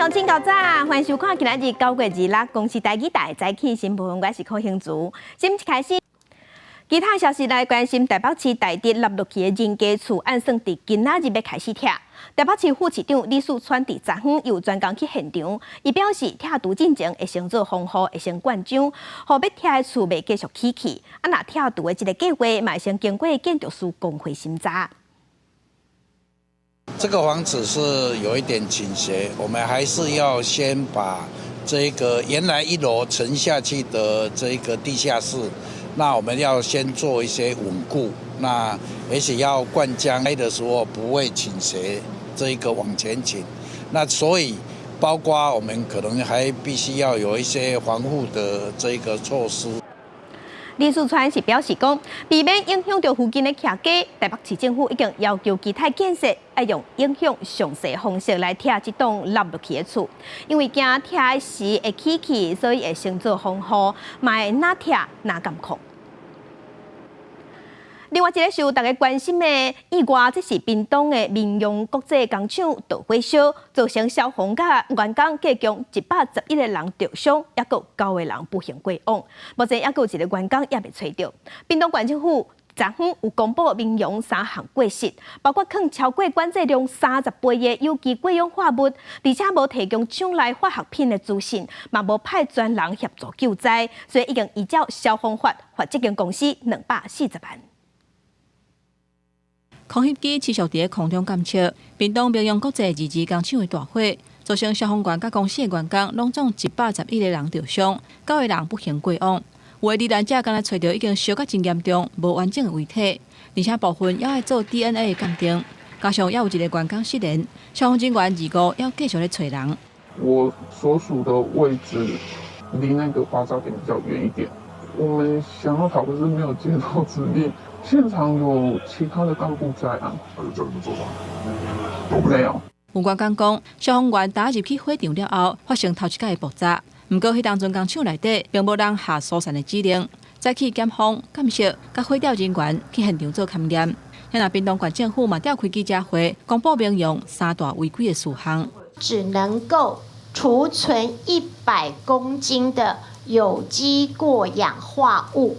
早晨到早，欢迎收看今仔日9月26公司台语台早起新闻，我是柯兴竹。新闻一开始，其他消息来关心台北市台地落落去的人家厝，按算伫今仔日要开始拆。台北市副市长李树川伫昨昏又专工去现场，伊表示拆除进程会先做防护，会先灌浆，互要拆的厝袂继续起气。若拆除的这个计划，嘛会先经过建筑师工会审查。 这个房子是有一点倾斜，我们还是要先把这个原来1楼沉下去的这个地下室，那我们要先做一些稳固，那而且要灌浆开的时候不会倾斜，这个往前倾，那所以包括我们可能还必须要有一些防护的这个措施。 李树川是表示讲，避免影响到附近的徛家，台北市政府已经要求其他建设要用影响详细方式来拆这栋落落去的厝，因为惊拆时会起气，所以会先做防护，嘛会哪拆哪监控。 另外一个受大家关心的意外，这是屏东的民用国际工厂导火烧，造成消防甲员工计共111个人受伤，也有9个人不幸过往。目前也有一个员工也被找到。屏东县政府昨昏有公布民用3项过失，包括放超过管制量30倍的有机过氧化物，而且无提供厂内化学品的资讯，嘛无派专人协助救灾，所以已经依照消防法罚这间公司240万。 空袭机持续伫空中监测，屏东民用国际二级工厂的大火，造成消防员甲公司的员工拢总111个人受伤，9个人不幸过往。有的罹难者敢若找到已经烧甲真严重、无完整的遗体，而且部分也要做 DNA 的鉴定，加上也有一个员工失联，消防人员2要继续咧找人。我所属的位置离那个爆炸点比较远一点，我们想要逃，可是没有接到指令。 现场有其他的干部在啊，还有叫你们做吗？都没有。有员工讲，消防员打入去火场了后，发生头一架的爆炸。不过，迄当阵工厂内底并无人下疏散的指令，再去检方、监视、甲火调人员去现场做勘验。也那屏东县政府嘛召开记者会，公布民用3大违规的事项，只能够储存100公斤的有机过氧化物。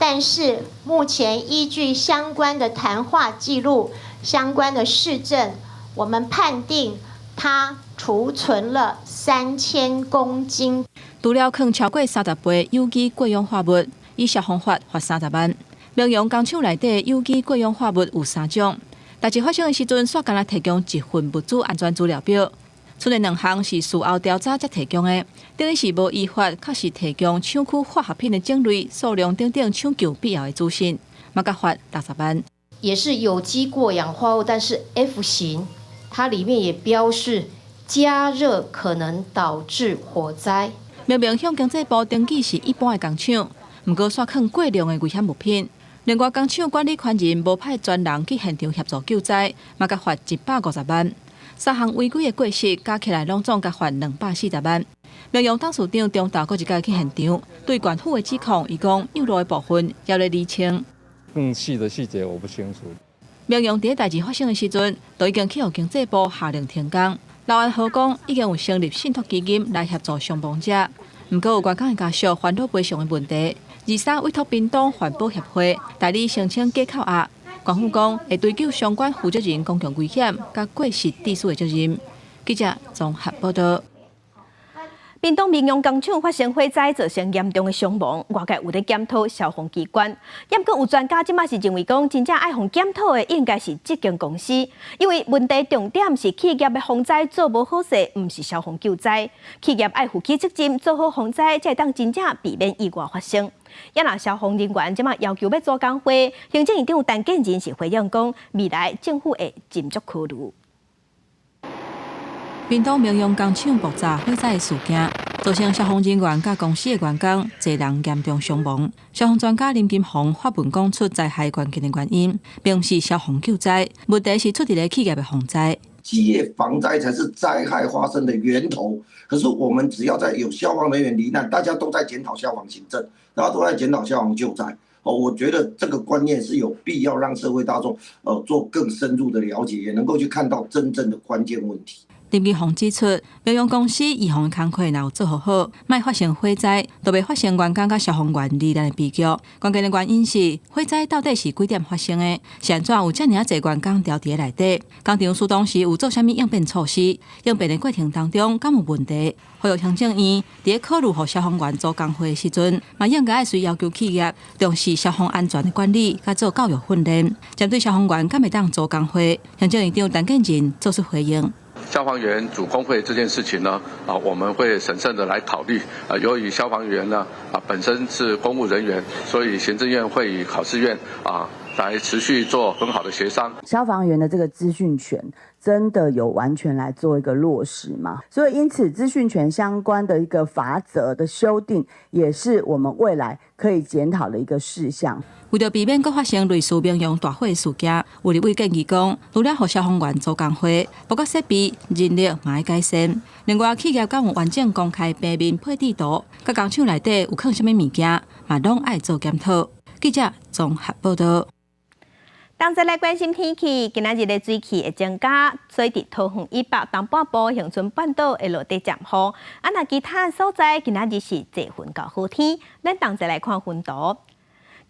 但是目前依据相关的谈话记录、相关的市政，我们判定它储存了3000公斤。除了放超过30倍有机过氧化物，以消防法罚30万。民用工厂内底有机过氧化物有3种，代志发生的时阵，煞干那提供一份物资安全资料表。 剩的2项是事后调查才提供的，等于是无依法确实提供厂区化学品的种类、数量等等抢救必要的资讯，嘛甲罚60万。也是有机过氧化物，但是 F 型，它里面也标示加热可能导致火灾。明明向经济部登记是一般的工厂，不过煞放过量的危险物品。另外，工厂管理权人无派专人去现场协助救灾，嘛甲罚150万。 3项违规的过失加起来，拢总甲罚240万。民用董事长中昼一届去现场，对县府的指控，伊讲有路的部分要来厘清。更细的细节我不清楚。民用伫代志发生的时阵，都已经去互经济部下令停工。劳安局讲已经有成立信托基金来协助伤亡者，不过有员工的家属烦恼赔偿的问题。23委托屏东环保协会代理申请假扣押。 县府讲会追究相关负责人公共危险、甲过失致死的责任。记者综合报道。屏东民用工厂发生火灾，造成严重的伤亡，外界有在检讨消防机关。也不过有专家即马是认为讲，真正爱互检讨的应该是这间公司，因为问题重点是企业的防灾做无好势，唔是消防救灾。企业爱负起责任，做好防灾，才会当真正避免意外发生。 也那消防人员即马要求要做工会，行政院长陈建仁是回应讲，未来政府会斟酌考虑。屏东民用工厂爆炸火灾的事件，造成消防人员甲公司的员工侪人严重伤亡。消防专家林金宏发文讲出灾害关键的原因，并不是消防救灾，问题是出伫咧企业的防灾。 企业防灾才是灾害发生的源头。可是我们只要在有消防人员罹难，大家都在检讨消防行政，大家都在检讨消防救灾。我觉得这个观念是有必要让社会大众做更深入的了解，也能够去看到真正的关键问题。林基宏指出，mil用公司预防工课若有做好，莫发生火灾，就袂发生员工甲消防员罹难的悲剧。关键的原因是火灾到底是几点发生的？是安怎有遮尔啊侪员工调伫内底？工厂施工时有做啥物应变措施？应变的过程当中敢有问题？呼吁行政院伫咧考虑互消防员做工会的时阵，嘛应该需要求企业重视消防安全的管理，甲做教育训练。针对消防员敢会当做工会，行政院长陈建仁做出回应。消防员组工会这件事情呢，我们会审慎的来考虑。由于消防员呢，本身是公务人员，所以行政院会与考试院来持续做很好的协商。消防员的这个资讯权真的有完全来做一个落实吗？所以因此资讯权相关的一个法则的修订，也是我们未来可以检讨的一个事项。为了避免再发生类似民用大火的事件，有立委建议讲，除了互消防员做工会，包括设备、人力嘛要改善。另外，企业敢有完整公开平面配置图，甲工厂内底有放什么物件，嘛拢爱做检讨。记者综合报道。同齐来关心天气，今仔日的水汽会增加，所以伫桃园以北东半部、恒春半岛会落地渐雨。若其他所在今仔日是侪云到好天。咱同齐来看云图。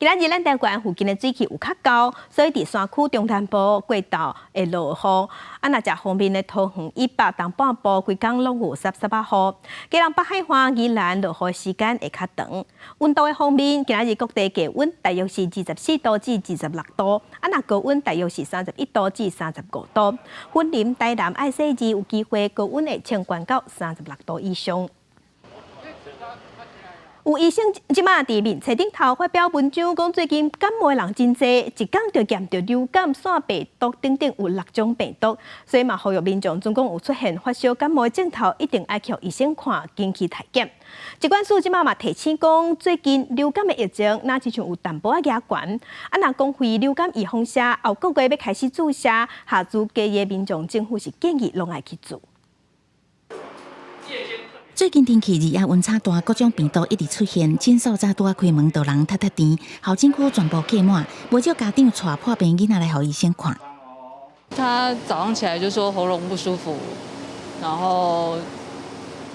今仔日咱台湾附近的水汽有较高，所以伫山区中南部过道会落雨。若只方面的桃园以北东半部规工拢有湿湿雨。基隆北海岸宜兰落雨时间会较长。温度的方面，今仔日各地低温大约是24度至26度，若高温大约是31度至35度。云林、台南、爱西日有机会高温会升悬到36度以上。有医生即马伫面册顶头发表文章，讲最近感冒的人真侪，一天就验着流感、腺病毒等等有6种病毒，所以嘛呼吁民众，总共有出现发烧、感冒的症头，一定爱去医生看，经去体检。疾管署即马嘛提醒讲，最近流感的疫情，那亲像有淡薄仔压悬。若公费流感预防车后个月要开始注射，下注建议民众，政府是建议拢爱去做。最近天气热也温差大，各种病毒一直出现。诊所早拄开门，就人踢踢甜，候诊区全部客满，不少家长带破病囡仔来给医生看。他早上起来就说喉咙不舒服，然后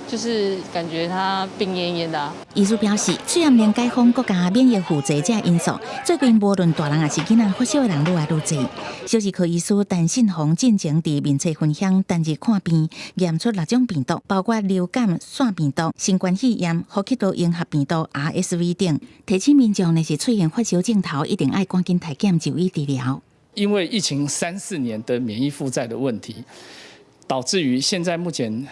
就是感觉他病恹恹的。医师表示，虽然连解封国家免疫负债这因素，最近无论大人还是囡仔发烧的人愈来愈多。小儿科医师陈信宏进前伫面册分享，单日看病验出6种病毒，包括流感、腺病毒、新冠肺炎、呼吸道融合病毒 RSV 等。提醒民众若是出现发烧症头，一定爱赶紧体检就医治疗。因为疫情3、4年的免疫负债的问题，导致于现在目前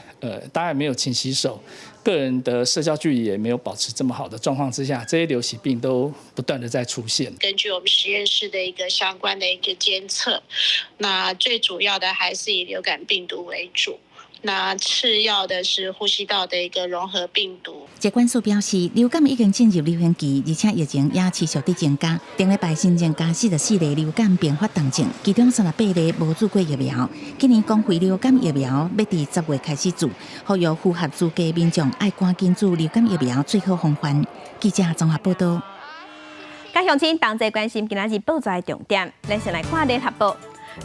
大家没有勤洗手，个人的社交距离也没有保持这么好的状况之下，这些流行病都不断的在出现。根据我们实验室的一个相关的一个监测，那最主要的还是以流感病毒为主。那次要的是呼吸道的一个融合病毒。疾管署表示，流感已经进入流行期，而且疫情也持续地增加。顶礼拜新增加44例流感并发重症，其中38例无注过疫苗。今年公费流感疫苗要伫10月开始注，呼吁符合资格民众爱赶紧注流感疫苗最好方法。记者综合报道。甲乡亲同齐关心今仔日报纸的重点，咱先来看联合报。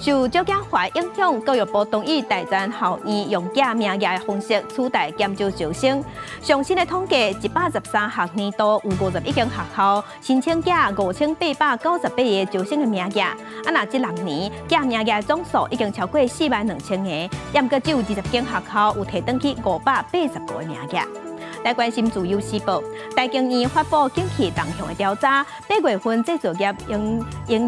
受照检法影响，教育部同意大专校院用假名额的方式取代减少招生。上新的统计，113学年度有51间学校申请假5898个招生的名额。若这6年假名额的总数已经超过42000个，也阁只有20间学校有提登去580个名额。来关心自由时报，大经院发布景气动向的调查，8月份制造业营业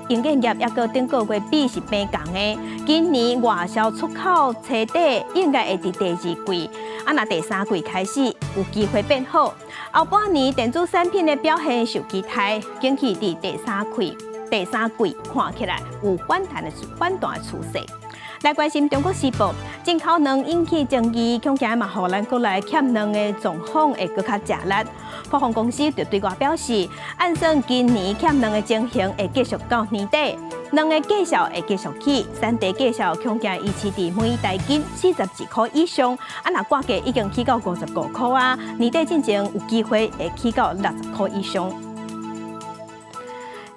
业也个顶个月比是平降的。今年外销出口彻底应该会伫第2季，若第3季开始有机会变好。后半年电子产品的表现受期待，景气伫第3季看起来有反弹的趋势。来关心中国时报，进口卵引起争议，恐惊嘛，互咱国内欠卵的状况会更较吃力。华航公司就对外表示，按算今年欠卵的情形会继续到年底，卵的价销会继续起，产地价销恐惊维持伫每台斤42块以上，若挂价已经起到55块啊，年底进前有机会会起到60块以上。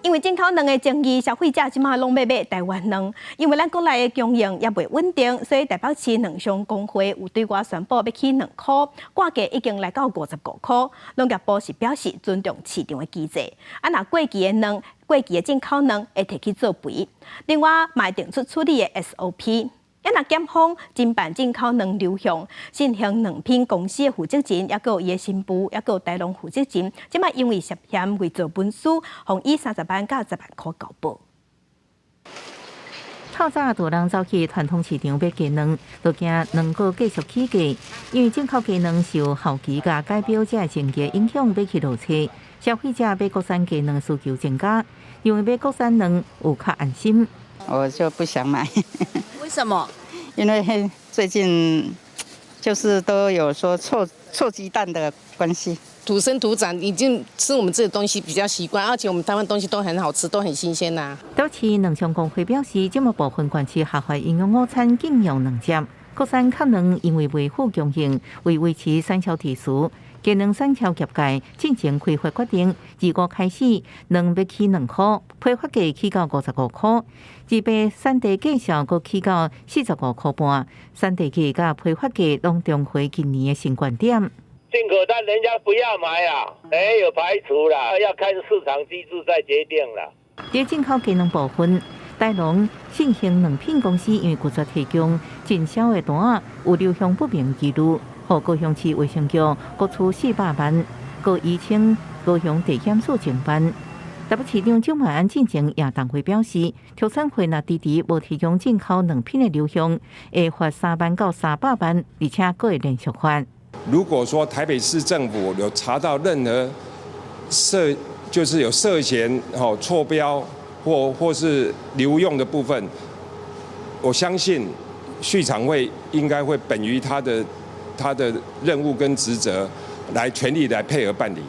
因为进口卵的争议，消费者即马拢要买台湾卵，因为咱国内的供应也未稳定，所以台北市卵商工会有对外宣布要起2块，挂价已经来到55块。农业部是表示尊重市场的机制，若过期的过期的进口卵会提去做赔。另外，嘛定出处理的 SOP。若检方侦办进口卵流向，新兴卵品公司的负责人，也有伊的新妇，也有台农负责人，即卖因为涉嫌伪造文书，共以30万到10万块交保。透早多人走去传统市场买鸡卵，就惊卵个继续起价，因为进口鸡卵受后期甲改标价情节影响，买起落车，消费者买国产鸡卵需求增加，因为买国产卵有较安心。我就不想买。为什么？因为最近就是都有说臭鸡蛋的关系。土生土长，已经吃我们这个东西比较习惯，而且我们台湾东西都很好吃，都很新鲜呐。台北市卵商工会表示，这么部分县市下发营养午餐禁用卵汁，国产壳卵因为维护供应，为维持产销秩序。鸡卵产销业界进行开发决定，2月开始，卵要起2块，批发价起到55块，自备产地介绍阁起到45块半，产地价甲批发价拢重回今年的新高点。进口单人家不要买啊，没有排除啦，要看市场机制再决定啦。在进口鸡卵部分，台农新兴卵品公司因为拒绝提供进销的单，有流向不明记录。和高雄市卫生局各处400万，各移请高雄地检署侦办。台北市长蒋万安进行亚党会表示，调查会若迟迟无提供进口卵品的流向，会罚3万到300万，而且还会连续罚。如果说台北市政府有查到任何就是有涉嫌错标或是流用的部分，我相信畜产会应该会本于他的任务跟职责，来全力来配合办理。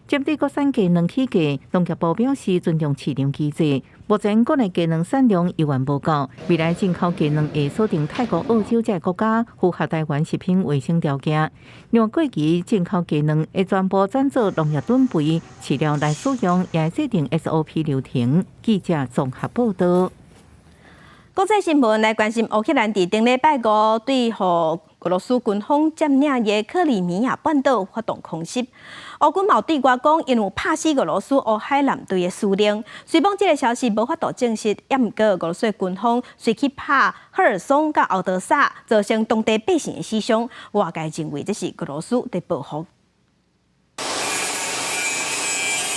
针对国产鸡卵起价，农业部表示尊重市场机制。目前国内鸡卵产量依然不够，未来进口鸡卵会锁定泰国、澳洲这国家符合台湾食品卫生条件。另外，过期进口鸡卵会全部转做农业准备饲料来使用，也制定 SOP 流程。记者综合报道。国际新闻来关心乌克兰伫顶礼拜5对俄罗斯军方占领的克里米亚半岛发动空袭。乌军嘛有对外讲，因有拍死俄罗斯乌海舰队的司令。虽讲这个消息无法度证实，也毋过俄罗斯军方随去拍赫尔松甲敖德萨，造成当地百姓的死伤。外界认为这是俄罗斯在报复。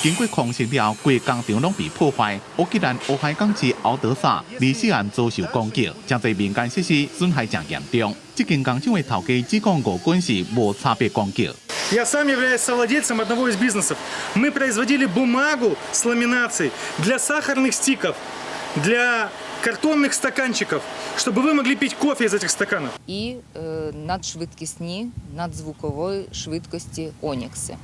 经过空袭了，规工厂拢被破坏。乌克兰乌海港市敖德萨离西岸遭受攻击，真侪民间设施损害真严重。这间工厂的头家指讲，俄军是无差别攻击。Я сам являюсь совладельцем одного из бизнесов. Мы производили бумагу с ламинацией для сахарных стиков, для картонных стаканчиков, чтобы вы могли пить кофе из этих стаканов. І надшвидкісні, надзвукової швидкості Онікси.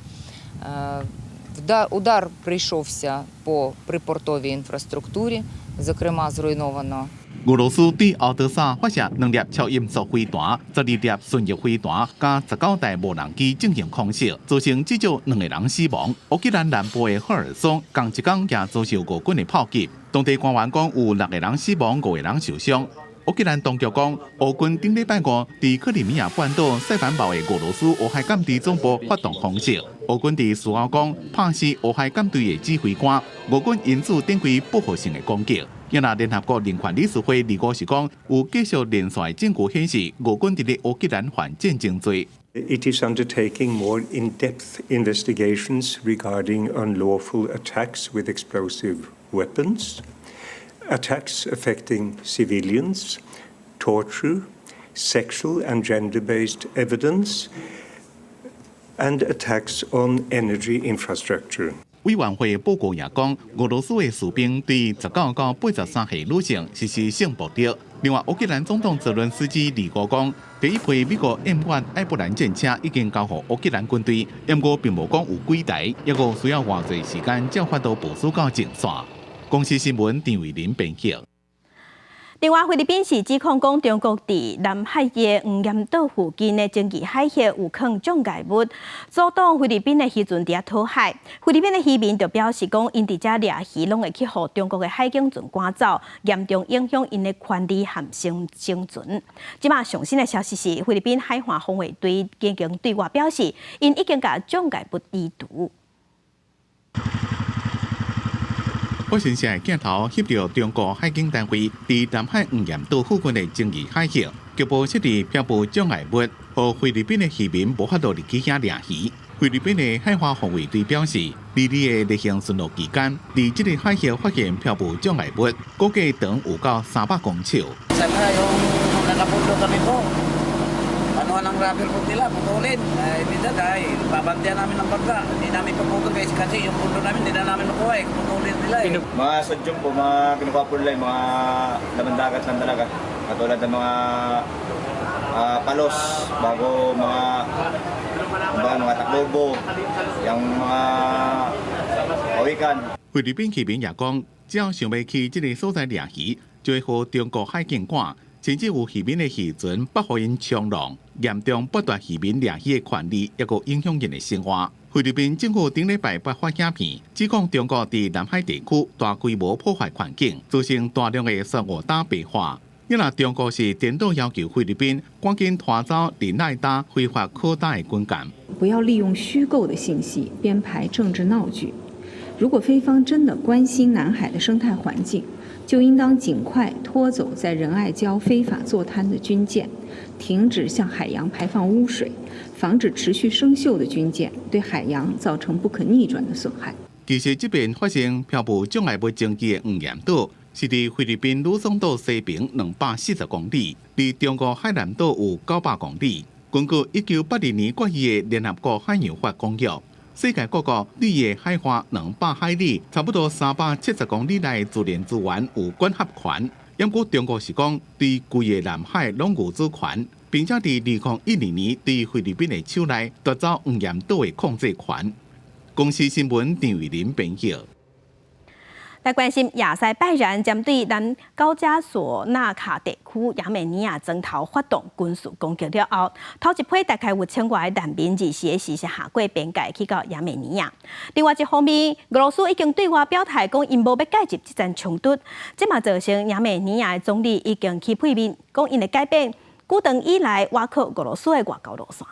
Удар прийшовся по припортовій інфраструктурі, зокрема зруйновано. 俄罗斯对敖德萨发射2粒超音速飞弹、12粒巡弋飞弹，加19台无人机进行空袭，造成至少2个人死亡。乌克兰南部的赫尔松，同一天也遭受俄军的炮击，当地官员讲有6个人死亡，5个人受伤。乌克兰当局讲，乌军顶礼拜5伫克里米亚半岛塞凡堡的俄罗斯乌海舰队总部发动空袭。乌军伫事后讲，拍死乌海舰队的指挥官，俄军因此展开报复性的攻击。也那联合国人权理事会2号是讲，有继续连续证据显示，俄军伫咧乌克兰犯战争罪。It is undertaking more in-depth investigations regarding unlawful attacks with explosive weapons, attacks affecting civilians, torture, sexual and gender-based evidence, and attacks on energy infrastructure. 委员会报告也讲，俄罗斯的士兵对19到83岁女性实施性暴力。另外，乌克兰总统泽伦斯基2号讲，第一批美国 M1 艾布兰战车已经交予乌克兰军队，不过并无讲有几台，抑个需要偌济时间才发到部署到前线。公司新闻张伟林编辑。另外，菲律宾是指控讲中国伫南海嘅黄岩岛附近的经济海域有藏障碍物，阻挡菲律宾的渔船伫遐讨海。菲律宾的渔民就表示讲，因伫遮掠鱼拢会去互中国的海警船赶走，严重影响因的权利和生存。即马上新的消息是，菲律宾海岸防卫队已经对外表示，因已经甲障碍物移除。我新社的镜头翕到中国海警单位伫南海黄岩岛附近的经济海域，局部设置漂浮障碍物，让菲律宾的渔民无法度入去遐掠鱼。菲律宾的海岸防卫队表示，伫你的例行巡逻期间，伫这个海域发现漂浮障碍物，估计长有到300公尺。Ano ng rapper po nila, putulin. Minsan dahil babantayan namin ng bangka. Hindi namin paputol kasi yung pundo namin hindi na namin makuha eh. Putulin nila eh. Mga sadyong po, mga kinukuha po nila yung mga laman dagat lang talaga. Katulad ng mga palos, bago mga taklobo, yung mga kawikan. 菲律宾渔民也讲，只要想要去这个所在掠鱼，就会和中国海警管。甚至有渔民的渔船不互因冲浪，严重剥夺渔民掠鱼的权利，也个影响因的生活。菲律宾政府顶礼拜发影片，指控中国伫南海地区大规模破坏环境，造成大量的珊瑚礁白化。因为中国是颠倒要求菲律宾赶紧拖走林奈达非法扩大的军舰。不要利用虚构的信息编排政治闹剧。如果菲方真的关心南海的生态环境，就应当尽快拖走在仁爱礁非法坐滩的军舰，停止向海洋排放污水，防止持续生锈的军舰对海洋造成不可逆转的损害。其实，这边发生漂浮障碍物经济的黄岩岛，是伫菲律宾鲁松岛西平240公里，离中国海南岛有900公里。根据1980年决议的联合国海洋法公约。世界各国对的海岸200海里，差不多370公里内自然资源有管辖权。不过中国是讲对规个南海拢有主权，并且伫2012年对菲律宾的手内夺走黄岩岛的控制权。公司新闻张伟林编译。来关心亚塞拜然针对南高加索纳卡地区亚美尼亚征讨发动军事攻击了后，头一批大概有1000外难民24时是下过边界去到亚美尼亚。另外一方面，俄罗斯已经对外表态讲因无要介入这场冲突，这嘛造成亚美尼亚的总理已经去批评，讲因会改变久长以来挖靠俄罗斯的外交路线。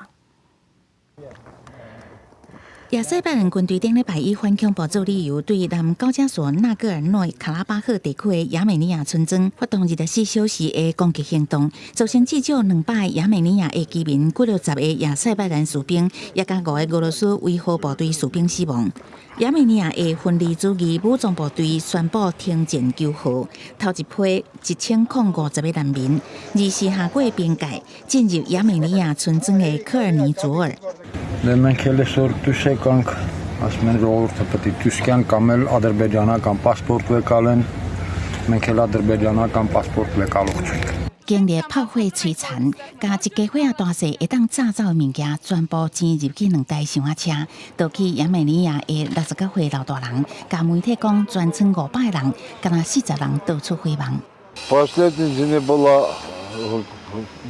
亚塞拜然军队顶礼拜以反恐部做理由，对南高加索纳戈尔诺卡拉巴赫地区的亚美尼亚村庄发动24小时的攻击行动，造成至少200亚美尼亚的居民、60个亚塞拜然士兵，也加5个俄罗斯维和部队士兵死亡。亚美尼亚的分离主义武装部队宣布停战求和，头一批1050个难民24时下过边界，进入亚美尼亚村庄的科尔尼佐尔。Ասում են ժողովուրդը պետք է դուսկյան կամ էլ ադրբեջանական պասպորտ վեկալեն, մենք էլ ադրբեջանական պասպորտ վեկալող չենք。经历炮火摧残，加一家伙大细会当炸走的物件，全部迁入去2台小车，倒去亚美尼亚的69岁老大人，甲媒体讲全村500人，敢若40人到处飞亡。Последний день была,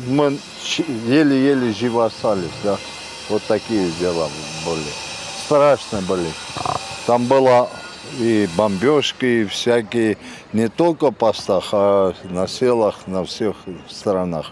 мы еле-еле живо остались, да. Вот такие дела были. Страшно были. Там было и бомбежки, и всякие, не только в постах, а на селах, на всех сторонах.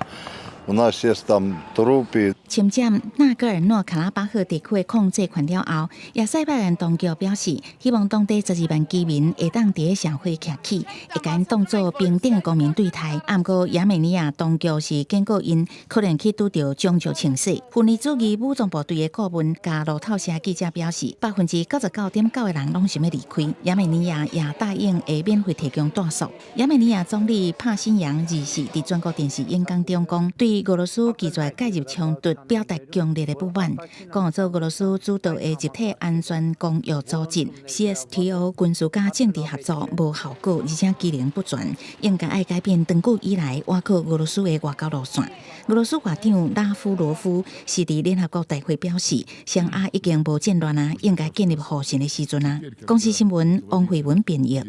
У нас есть там трупы. 侵占纳戈尔诺卡拉巴赫地区的控制权了后，亚塞拜然当局表示，希望当地12万居民会当伫社会站起，会甲因当作平等的公民对待。不过亚美尼亚当局是警告因可能去拄到种族清洗。分离主义武装部队的顾问甲路透社记者表示，99.9%的人拢想要离开。亚美尼亚也答应会免费提供住宿。亚美尼亚总理帕辛扬24时伫全国电视演讲中讲，对俄罗斯拒绝介入冲突表达强烈的不满，讲做俄罗斯主导的集体安全公约组织 CSTO 军事加政治合作无效果，而且机能不全，应该爱改变长久以来挖靠俄罗斯的外交路线。俄罗斯外长拉夫罗夫是伫联合国大会表示，双亚已经无战乱啊，应该建立和平的时阵啊。公司新闻王慧文编译。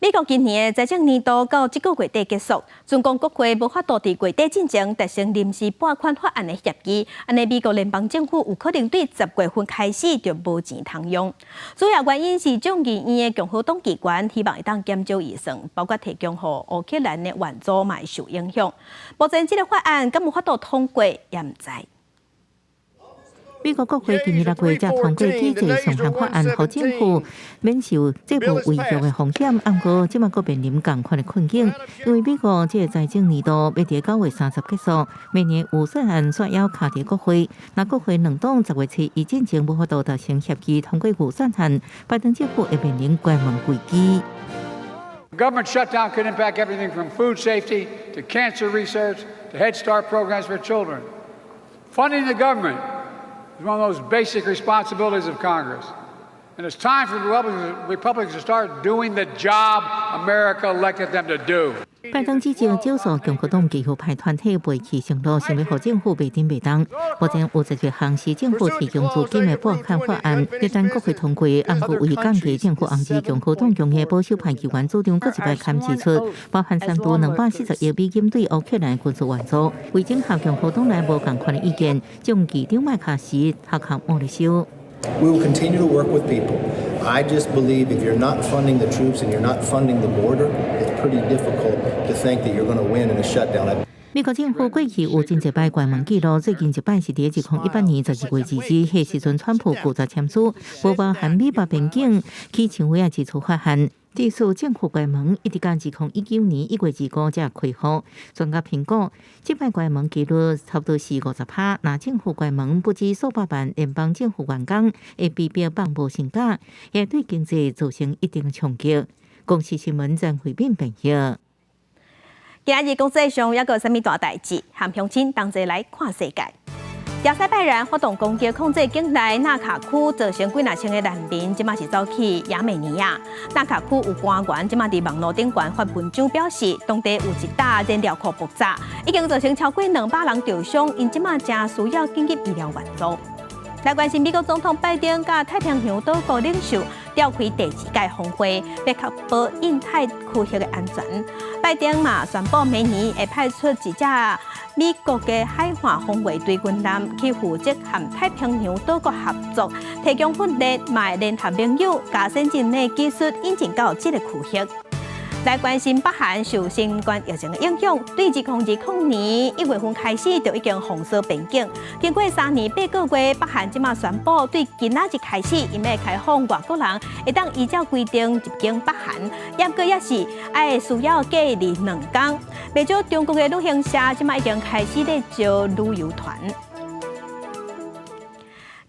美国今年的财政年度到这个月底结束，中共国会无法度伫月底进前达成临时拨款法案的协议，安尼美国联邦政府有可能对10月份开始就无钱通用。主要原因是众议院的共和党机关希望会当减少预算，包括提供予乌克兰的援助嘛会受影响。目前这个法案敢有法度通过，也唔知。美国国会今年6月才通过体制上限法案，让政府免受这部威胁的风险。不过，即马阁面临同款的困境，因为美国这个财政年度要伫9月30结束，明年预算案煞要卡伫国会。那国会两党10月初以进前无法度达成协议通过预算案，拜登政府会面临关门危机。Government shutdown could impact everything from food safety to cancer research to Head Start programs for children. Funding the government is one of those basic responsibilities of Congress. And it's time for the Republicans to start doing the job America elected them to do. 拜登指招少数共和党几乎派团体背弃承诺，想要让政府袂顶袂当。目前有11项是政府提供资金的拨款法案，一旦国会通过，暗过为降低政府红字共和党用的保守派议员主张搁一摆砍支出，包含3度240亿美金对乌克兰军事援助。为整合共和党内无共款的意見，將議長麥卡錫合合莫里修。We will continue to work with people. I just believe if you're not funding the troops and you're not funding the border, it's pretty difficult to think that you're going to win in a shutdown. 美国政府过去有真侪摆关门记录，最近一摆是伫2018年12月2日，迄时阵川普负责签署无包含美国边境起枪位支出法案。即使政府关门，一直到2019年1月2日才开放。专家评估，即摆关门几率差不多是50%。那政府关门不止数百万联邦政府员工会被迫放无薪假，也对经济造成一定的冲击。公视新闻张慧敏报道。今日国际上还有啥物大代志？和乡亲同齐来看世界。亚塞拜然发动攻击控制境内纳卡区，造成几千个难民，即马是走去亚美尼亚。纳卡区有官员即马伫网络顶发文章表示，当地有一大燃料库爆炸，已经造成超过200人受伤，因即马正需要紧急医疗援助。来关心美国总统拜登甲太平洋岛国领袖召开第2届峰会，要确保印太区域的安全。拜登嘛宣布明年会派出一架美国的海岸防卫队军舰去负责和太平洋岛国合作，提供训练，嘛会联合盟友，把先进的技术引进到这个区域。来关心北韩受新冠疫情的影响，对2020年1月份开始就已经封锁边境。经过3年8个月，北韩即马宣布，对今仔日开始，因要开放外国人会当依照规定入境北韩，不过也是要需要隔离2天。不少中国的旅行社即马已经开始在招旅游团。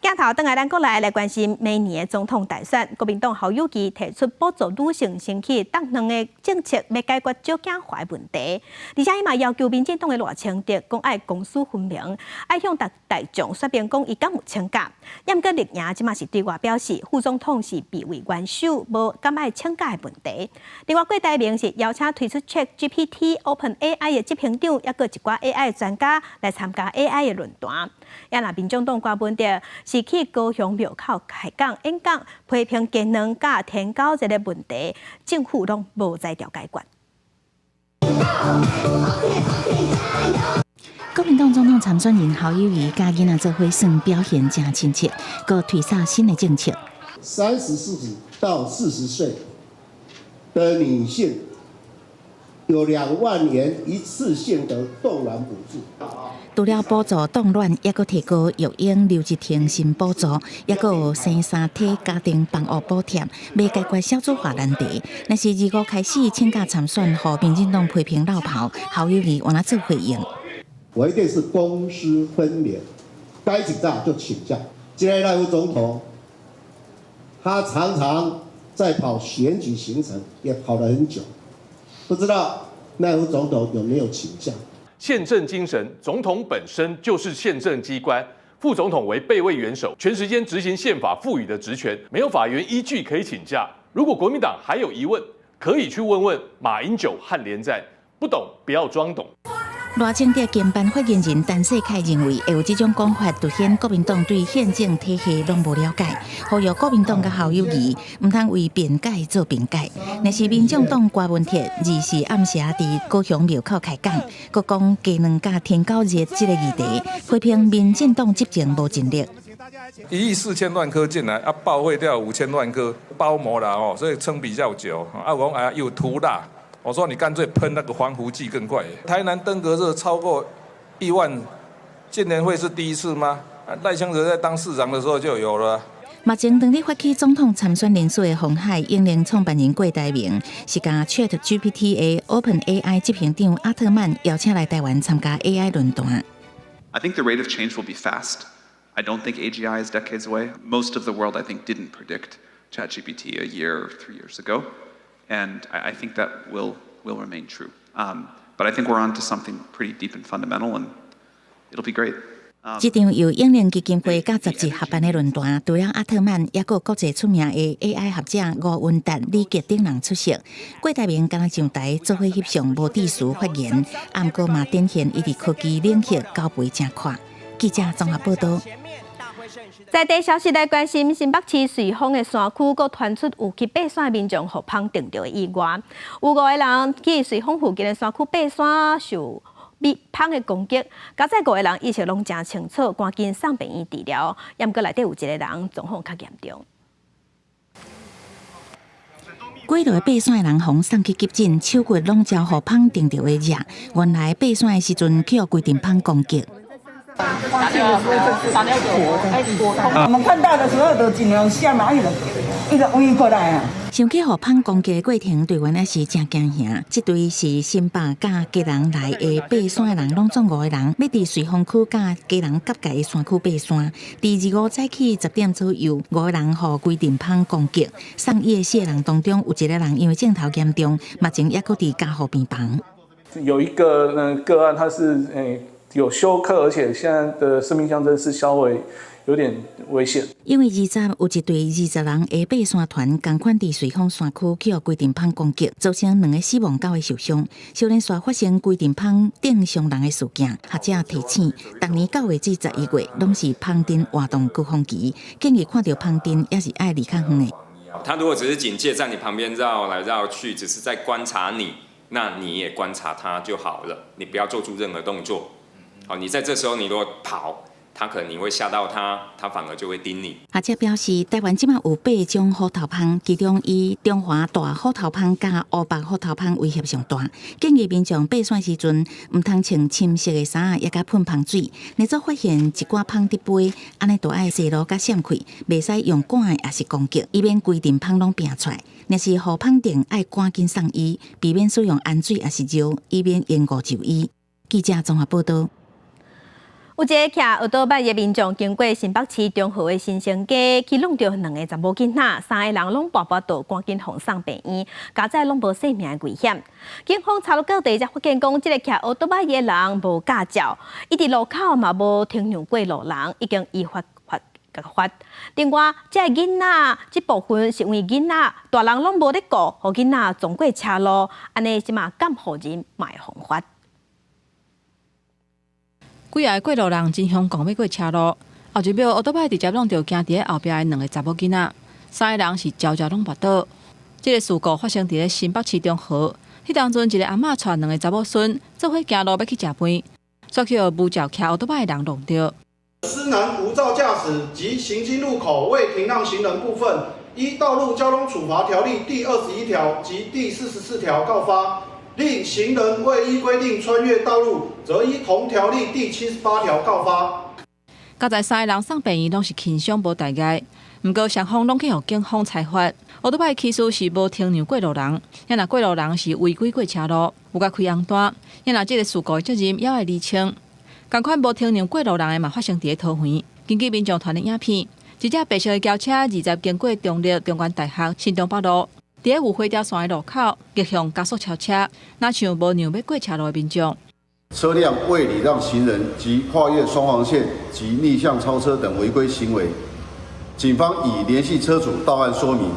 镜头转来，咱国来关心明年的总统大选。国民党侯友宜提出补助女性升起当两个政策，要解决少子化的问题。而且伊嘛要求民进党的赖清德讲爱公私分明，爱向大众说明讲伊敢有请假。不过立赢即嘛是对外表示，副总统是避讳元首无敢爱请假的问题。另外，郭台铭是邀请推出 ChatGPT、OpenAI 的执行长，也个一寡 AI 专家来参加 AI 的论坛。也若民众党瓜分着是去高雄庙口开讲演讲，批评技能甲天高这个问题，政府拢无在调解决。国民党总统参选人侯友宜甲囡仔做伙算表现真亲切，佮推出新的政策。34到40岁的女性有2万元一次性的冻卵补助。除了补助冻卵，也佮提高育婴留职停薪补助，也佮有生3体家庭帮学补贴，要解决少子化难题。若是2月开始请假参选，和民进党批评落跑，侯友宜往哪做回应？我一定是公私分明，该请假就请假。今天赖副总统，他常常在跑选举行程，也跑了很久，不知道赖副总统有没有请假？宪政精神，总统本身就是宪政机关，副总统为备位元首，全时间执行宪法赋予的职权，没有法源依据可以请假。如果国民党还有疑问，可以去问问马英九和连战，不懂不要装懂。赖清德兼办发言人陈世凯认为，会有这种讲法，凸显国民党对宪政体系拢无了解，呼吁国民党甲侯友宜唔通为辩解做辩解。若是民众党郭文铁24暗时伫高雄庙口开讲，佮讲鸡卵甲天狗热这个议题，批评民进党执政无尽力。1亿4千万颗进来，报废掉5000万颗，包膜了哦，所以撑比较久。我讲有涂蜡。我说你干脆喷那个防腐剂更快。台南登革热超过1万，今年会是第一次吗？赖清德在当市长的时候就有了。目前当日发起总统参选人选的鸿海英灵创办人郭台铭，是甲 ChatGPT 的 OpenAI 执行长阿特曼邀請來台灣參加 AI 論壇。I think the rate of change will be fast. I don't think AGI is decades away. Most of the world, I think, didn't predict ChatGPT a year or 3 years ago. And I think that will remain true. But I think we're on to something pretty deep and fundamental, and it'll be great. 這場由英靈基金會甲雜誌合辦的論壇，除了阿特曼，也有國際出名的 AI 學者吳文達、李傑等人出席。郭台銘敢若上台做伙翕相無字詞發言，毋過嘛展現伊佇科技領域交陪正快。記者綜合報道。在地消息来关心，新北市瑞豐的山區，佫傳出有去爬山民眾互芳定着的意外，有5個人去瑞豐附近的山區爬山受被芳的攻擊，加在5個人意識攏真清楚，趕緊送病院治療。也毋過內底有1個人狀況較嚴重。幾落爬山的人互送去急診，手骨攏遭互芳定着的熱。原來爬山的時陣去互規定芳攻擊。我們看到的時候都盡量閃嘛，伊就圍過來啊。想去互芳攻擊的過程，隊員也是真驚嚇。這隊是新北甲基隆來的爬山的人，攏總5個人，要佇瑞豐區甲基隆夾界的山區爬山。第25早起10點左右，5個人互規定芳攻擊。送醫的4個人當中，有1個人因為症頭嚴重，目前也佫佇加護病房。有一個個案，他是有休克，而且現在的生命象徵是稍微有點危險。因為20有一隊20人的爬山團，同款佇瑞豐山區去互規定芳攻擊，造成2個死亡9個受傷。少年線發生規定芳頂傷人的事件，學者提醒，逐年9月至11月攏是芳鎮活動高峰期，建議看到芳鎮也是愛離較遠的。他如果只是警戒在你旁邊繞來繞去，只是在觀察你，那你也觀察他就好了，你不要做出任何動作。好，你在這時候你如果跑，他可能你會嚇到他，他反而就會盯你。學者表示，台灣即馬有8種虎頭蜂，其中以中華大虎頭蜂加烏白虎頭蜂威脅上大。建議民眾爬山時陣，唔通穿深色嘅衫，也甲噴芳水。若做發現一寡蜂佇背，安尼就愛洗路甲閃開，袂使用趕也是攻擊，以免規定蜂攏拼出來。若是互蜂定，愛趕緊送醫，避免使用氨水也是尿，以免延誤就醫。記者綜合報道。有一個騎奧多擺的民眾經過新北市中和的新生街，去弄到2個查某囡仔，3個人攏跋跋倒，趕緊送上病院，加在攏無生命危險。警方查到各地才發現講，這個騎奧多擺的人無駕照，伊佇路口嘛無停讓過路人，已經依法罰。另外，這個囡仔這部分是因為囡仔大人攏無咧顧，互囡仔撞過車路，安尼即嘛監護人嘛會犯法。幾個過路人真凶講要過車路，後一秒，奧多擺直接弄到行佇後壁的2個查某囡仔，3個人是招攏跋倒。這個事故發生佇新北市中和，迄當陣一個阿嬷帶2個查某孫做伙行路要去食飯，卻去無照騎奧多擺的人弄到。施能無照駕駛及行經路口未停讓行人部分，依《道路交通處罰條例》第21條及第44條告發。令行人未依規定穿越道路，則依同條例第78條告發。加在3個人送病院攏是輕傷無大礙，毋過雙方攏去互警方裁罰。奧多擺起訴是無停讓過路人，也若過路人是違規過車路，有甲開紅單，也若這個事故的責任也要釐清。同款無停讓過路人的嘛發生佇桃園，根據民眾傳的影片，一隻白色的轎車20經過中壢中原大學新東北路。在有花雕山的路口，逆向加速超車，哪像無讓要過車路的民眾。車輛未禮讓行人及跨越雙黃線及逆向超車等違規行為，警方已聯繫車主到案說明，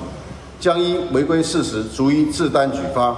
將依違規事實逐一自單舉發。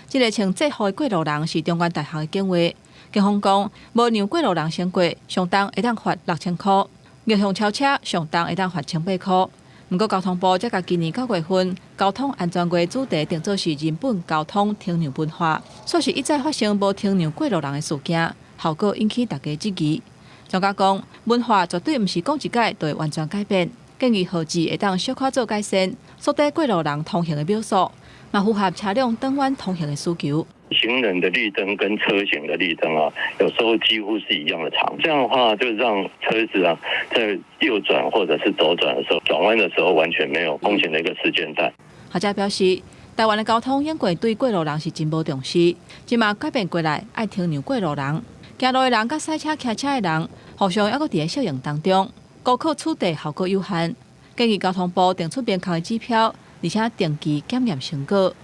這個穿制服的過路人是中原大學的警衛，警方讲，无让过路人先过，上当会当罚6000块；逆向超车上当会当罚1800块。不过交通部则甲今年9月份交通安全月主题定做是人本交通停让文化，说是一再发生无停让过路人的事件，效果引起大家质疑。专家讲，文化绝对毋是讲一改就会完全改变，建议号志会当小可做改善，缩短过路人通行的秒数，嘛符合车辆转弯通行的需求。行人的绿灯跟车行的绿灯啊，有时候几乎是一样的长。这样的话，就让车子啊在右转或者是左转的时候，转弯的时候完全没有风险的一个时间带。学者表示，台湾的交通演过对过路人是真无重视，即马改变过来爱停让过路人，行路的人甲赛车骑车的人，互相还阁伫咧效应当中，高考取缔效果有限。建议交通部定出便空的指标，而且定期检验成果。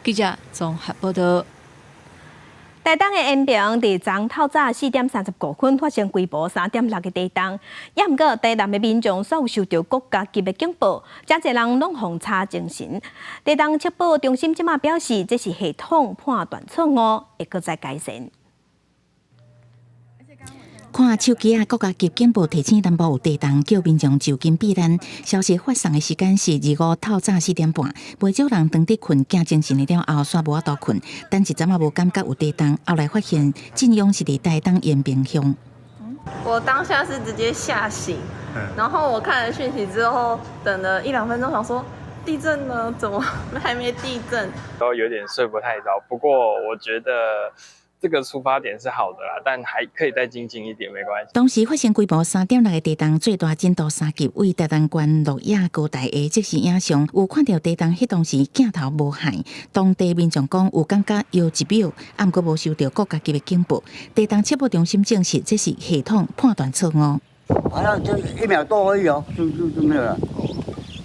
记者综合报道。台东的延平伫昨透早4点35分发生规模3.6个地震，也毋过台南的民众所有受到国家级的警报，真侪人拢奉差精神。台东测报中心即马表示，这是系统判断错误，会搁再改善。看手机国家级警报提醒南部有地震，叫民众就近避难。消息发送的时间是25透早4点半，袂少人当伫困，惊精神了后煞无法度困，但一阵也无感觉有地震，后来发现震央是伫台东延平乡。我当下是直接吓醒，然后我看了讯息之后，等了1-2分钟，想说地震呢？怎么还没地震？都有点睡不太着，不过我觉得这个出发点是好的啦，但还可以再精进一点，没关系。当时发生规模3.6个地震，最大震度3级，为台东县鹿野高台的即时影像，有看到地震迄当时镜头无害。当地民众讲有感觉摇一秒，啊毋过无收到国家级的警报。地震测报中心证实，这是系统判断错误。好像就1秒多而已哦，就没有了。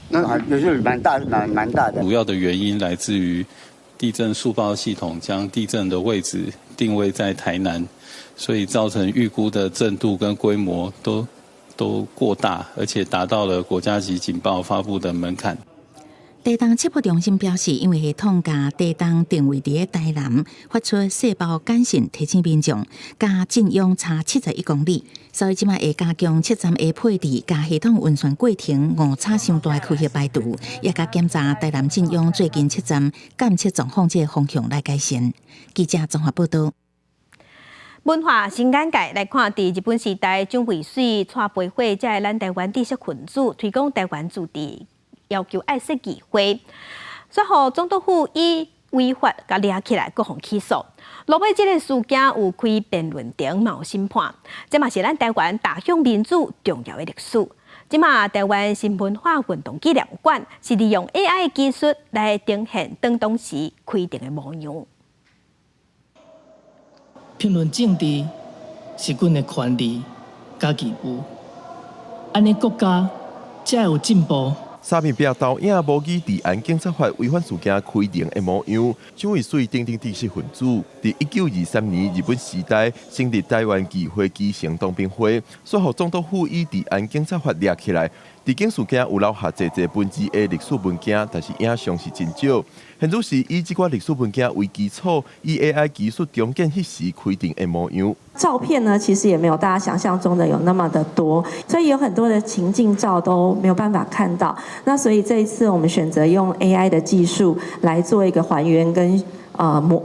那也是蛮大的。主要的原因来自于地震速报系统将地震的位置定位在台南，所以造成预估的震度跟规模都过大，而且达到了国家级警报发布的门槛。地震测报中心表示，因为系统甲地震定位伫台南，发出细胞简讯提醒民众，甲震央差71公里，所以即卖会加强测站的配置，甲系统运算过程误差上大的区域排除，也甲检查台南震央最近测站监测状况这个方向来改善。记者综合报道。文化新眼界来看，伫日本时代蒋渭水带培会才咱台湾知识分子推广台湾主题。要求爱惜议会，随后总督府以违法甲抓起来，各项起诉。落尾这个事件有开辩论庭，嘛有审判，这嘛是咱台湾大向民主重要的历史。即嘛台湾新文化运动纪念馆是利用 AI 技术来呈现当时开定的模样。评论政治是阮的权利甲义务，安尼国家才有进步。三面壁投影模拟治安警察法违反事件开庭的模样，蒋渭水等等知识分子，伫1923年日本时代成立台湾议会基层当兵会，随后总督府以治安警察法抓起来。治警事件有留下侪文字的历史文件，但是影像是真少。现在是以这寡历史文件为基础，以 AI 技术重建迄时开庭的模样。照片呢，其实也没有大家想象中的有那么的多，所以有很多的情境照都没有办法看到。那所以这一次我们选择用 AI 的技术来做一个还原跟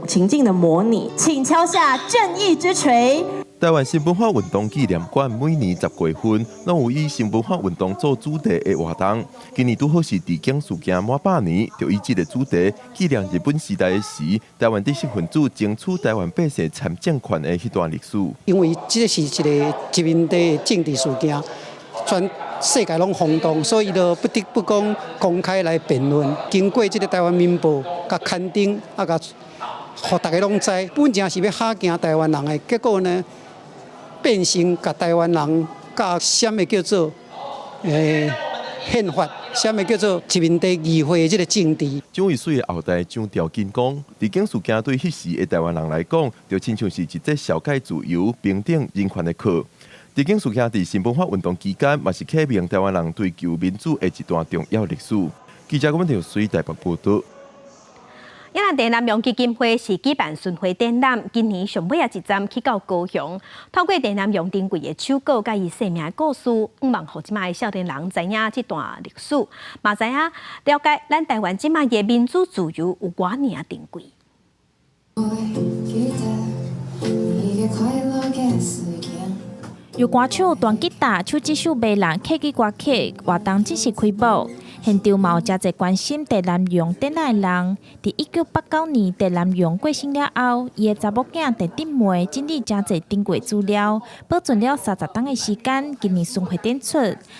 情境的模拟，请敲下正义之锤。台湾新文化运动纪念馆每年10月份，拢有以新文化运动做主题的活动。今年拄好是治警事件满100年，就以这个主题纪念日本时代的时，台湾知识分子争取台湾百姓参政权的迄段历史。因为这是一个殖民地政治事件，全世界拢轰动，所以就不得不公开来辩论。经过这个台湾民报甲刊登，啊甲，互大家拢知，本正是要吓惊台湾人的，结果呢？变成甲台湾人甲什么叫做宪法，什么叫做殖民地议会的这个政治。蒋渭水的后代蒋兆金讲，治警事件对迄时的台湾人来讲，就亲像是一节小解自由、平等、人权的课。治警事件伫新文化运动期间，嘛是启明台湾人追求民主的一段重要历史。记者郭文婷随台北报道。亚那地南洋基金会是举办巡回展览，今年上尾一站去到高雄，透过地南洋珍贵的手稿，甲伊生命的故事，望互即卖的少年人知影这段历史，嘛知影了解咱台湾即卖的民主自由有偌尔珍贵。由歌手弹吉他、手指手卖人客家歌曲，活动正式开幕。现场嘛有真侪关心地南洋展览的人。伫1989年地南洋过身了后，伊的查某囝地顶妹整理真侪珍贵资料，保存了30天的时间。今年巡回展出，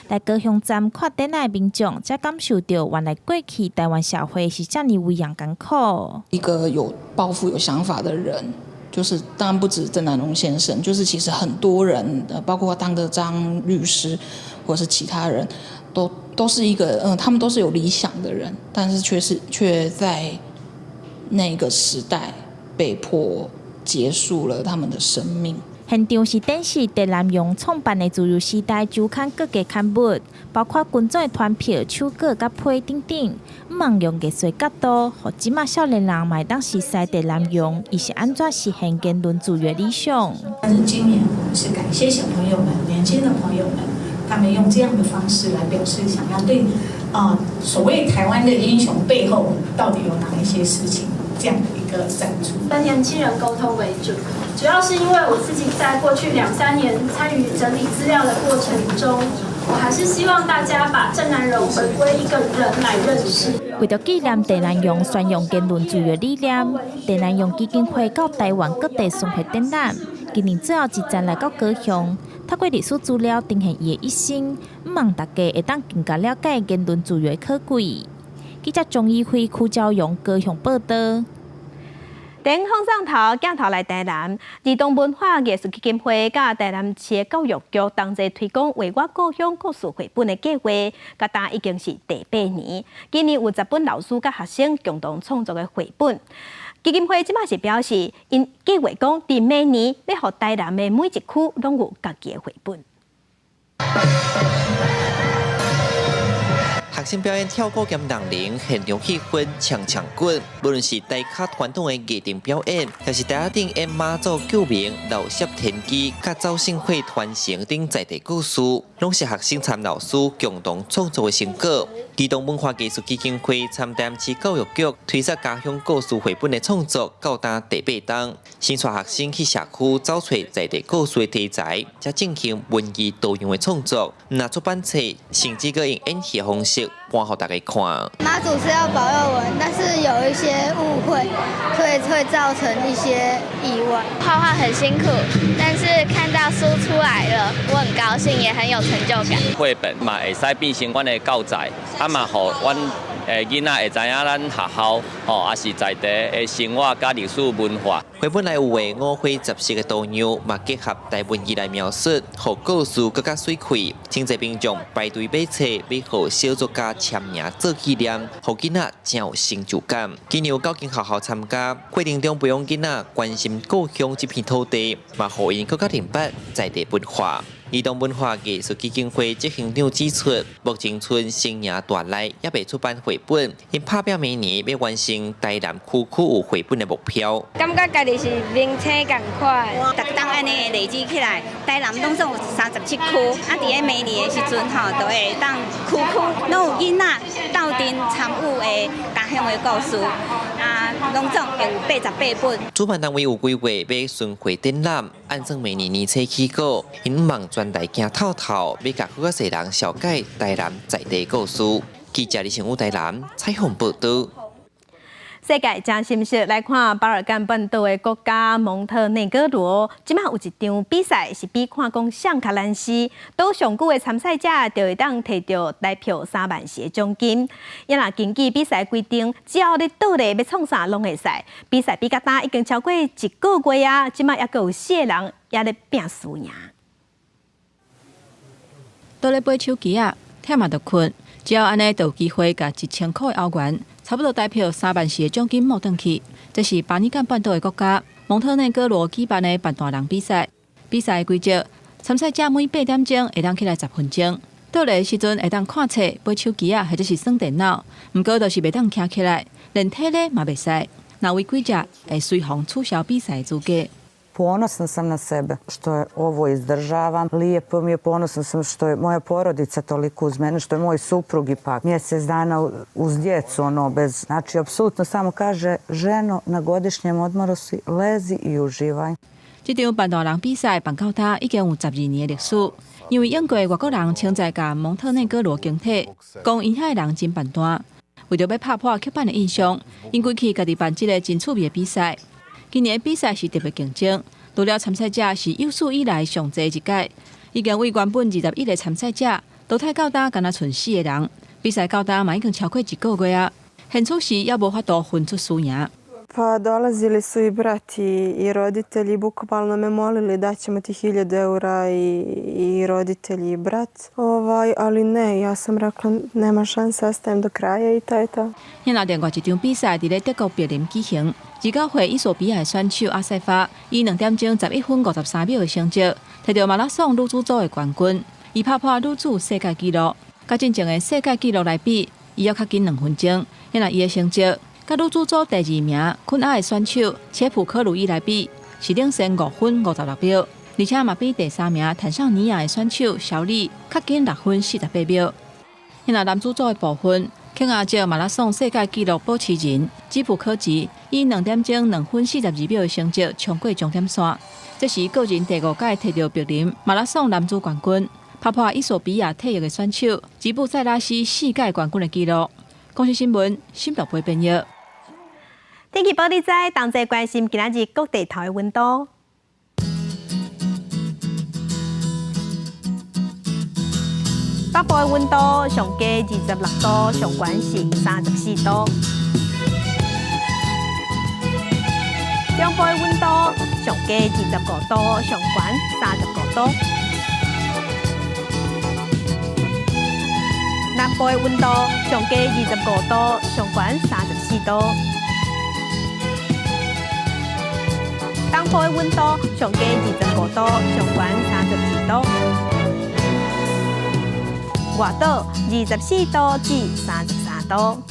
来高雄站看展览的民众，才感受到原来过去台湾社会是这么为样艰苦。一个有抱负、有想法的人。就是当然不止郑南榕先生，就是其实很多人，包括当个张律师或是其他人，都是一个他们都是有理想的人，但是却在那个时代被迫结束了他们的生命。现场是展示地南洋创办的自由时代周刊各个刊物，包括群众的团票、手稿、甲批等等。毋望用艺术角度，互即马少年人嘛当实施地南洋，伊是安怎实现言论自由的理想。但是今年我们是感谢小朋友们、年轻的朋友们，他们用这样的方式来表示想要对所谓台湾的英雄背后到底有哪一些事情。这样的一个展出，跟年轻人沟通为主，主要是因为我自己在过去2-3年参与整理资料的过程中，我还是希望大家把郑南榕回归一个人来认识。为了纪念地南洋宣扬言论自由理念，地南洋基金会到台湾各地巡回展览，今年最后一站来到高雄，透过历史资料呈现伊的一生，毋望大家会当更加了解言论自由的可贵。记者钟义辉、邱昭勇高雄报道。电影放上头，镜头来台南，儿童文化艺术基金会甲台南市的教育局同齐推广为我故乡故事绘本的计划，甲当已经是第8年。今年有10本老师甲学生共同创作的绘本。基金会即马是表示，因计划讲，伫明年要互台南的每一区拢有家己的绘本。学生表演跳舞兼人铃，现场气氛强强滚。无论是台卡传统的艺定表演，还是台顶的妈祖救命、老舍天机、甲招生会传承等在地故事，拢是学生参老师共同创作的成果。儿童文化艺术基金会参担市教育局推出家乡故事绘本的创作，到达第8档，先带学生去社区找找在地故事的题材，才进行文艺多样的创作。拿出版册，甚至个用演戏的方式搬给大家看。妈祖是要保佑我们，但是有一些误会，所以会造成一些意外。画画很辛苦，但是看到书出来了，我很高兴，也很有成就感。绘本嘛会使变成阮的教材，嘛，互阮囡仔会知影咱学校也是在地的生活甲历史文化。绘本内有5花10色的图样，嘛结合台文字来描述，互故事更加水开。真侪民众排队买册，要互小作家签名做纪念，互囡仔真有成就感。今年有9间学校参加，过程中培养囡仔关心故乡这片土地，嘛互因更加明白在地文化。儿童文化艺术基金会执行长指出，目前村生涯段内也未出版绘本，因拍拼明年要完成台南区有绘本的目标。感觉家己是明星同款，逐当安尼累积起来，台南拢总有37区，啊，伫咧明年的时阵就会当区拢有囡仔斗阵参与的家乡的故事，啊，拢总会有88本。主办单位有规划要巡回展览，按照明年年初起稿，因望全台行透透，要甲更较侪人了解台南在地故事。记者李成武台南采访报道。世界真心实来看巴尔干半岛的国家蒙特内哥罗，即马有一场比赛是比看讲上卡兰西，倒上久的参赛者就会当摕到台票3万元的奖金。也若根据比赛规定，只要你倒咧要创啥拢会使。比赛比较大已经超过1个月啊，即马还有4个人也咧拼输赢。倒咧买手机啊，忝嘛就困，只要安尼就有机会甲1000块的欧元。差不多台票3万元的奖金摸回去，这是巴尼干半岛的国家蒙特内哥罗举办的办大人比赛。比赛的规则，参赛者每8点钟会当起来10分钟，倒来的时阵会当看册、买手机啊，或者是耍电脑。毋过就是袂当徛起来，连体力嘛袂使。那违规者会随行取消比赛资格。Ponosna sam na sebe što je ovo izdržavam. Lijepo mi je, ponosna sam što je moja porodica toliko uz mene, što je moj suprug ipak mjesec dana uz djecu, bez... Znači, apsolutno samo kaže, ženo, na godišnjem odmoru si, lezi i uživaj. 这场办大人比赛办到他已经有12年的历史，因为英国外国人称赞甲蒙特内哥罗经体，讲影响的人真办大。为着要拍破刻板的印象，因规去家己办一个真趣味的比赛。今年的比赛是特别竞争，除了参赛者是有史以来上侪一届，已经为原本21个参赛者淘汰到今敢若剩4个人。比赛到今嘛已经超过1个月啊，现此时也无法度分出输赢。 Pa dolazili su i brati i roditelji, bukvalno me molili da ćemo ti 1000 eura i roditelji i brat. Ali ne, ja sam rekla nema šanse, ostajem do kraja i to je to. 现在另外一场比赛伫咧德国柏林举行，19岁伊索比亚的选手阿塞法以2点钟11分53秒的成绩，摕到马拉松女子组的冠军，伊拍破女子世界纪录。甲真正的世界纪录来比，伊要较紧2分钟。现在伊的成绩。 甲女子组第2名昆阿的选手切普科鲁伊来比，是领先5分56秒，而且嘛比第3名坦桑尼亚的选手小李较紧6分48秒。现在男子组的部分，肯亚籍马拉松世界纪录保持人吉普科吉以2点钟2分42秒的成绩冲过终点线，这是个人第5届摕到柏林马拉松男子冠军，拍破伊索比亚退役的选手吉布塞拉斯4届冠军的纪录。公司新闻新北配编译。 天气报你知，同齐关心今仔日各地头的温度。北部的温度上低26度，上悬是34度；中部的温度上低25度，上悬35度；南部的温度上低25度，上悬34度。 东部的温度上低25度，上悬32度；外岛24度至33度。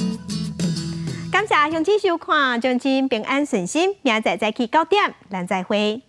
感谢乡亲收看，将亲平安顺心，明仔载去9点，咱再会。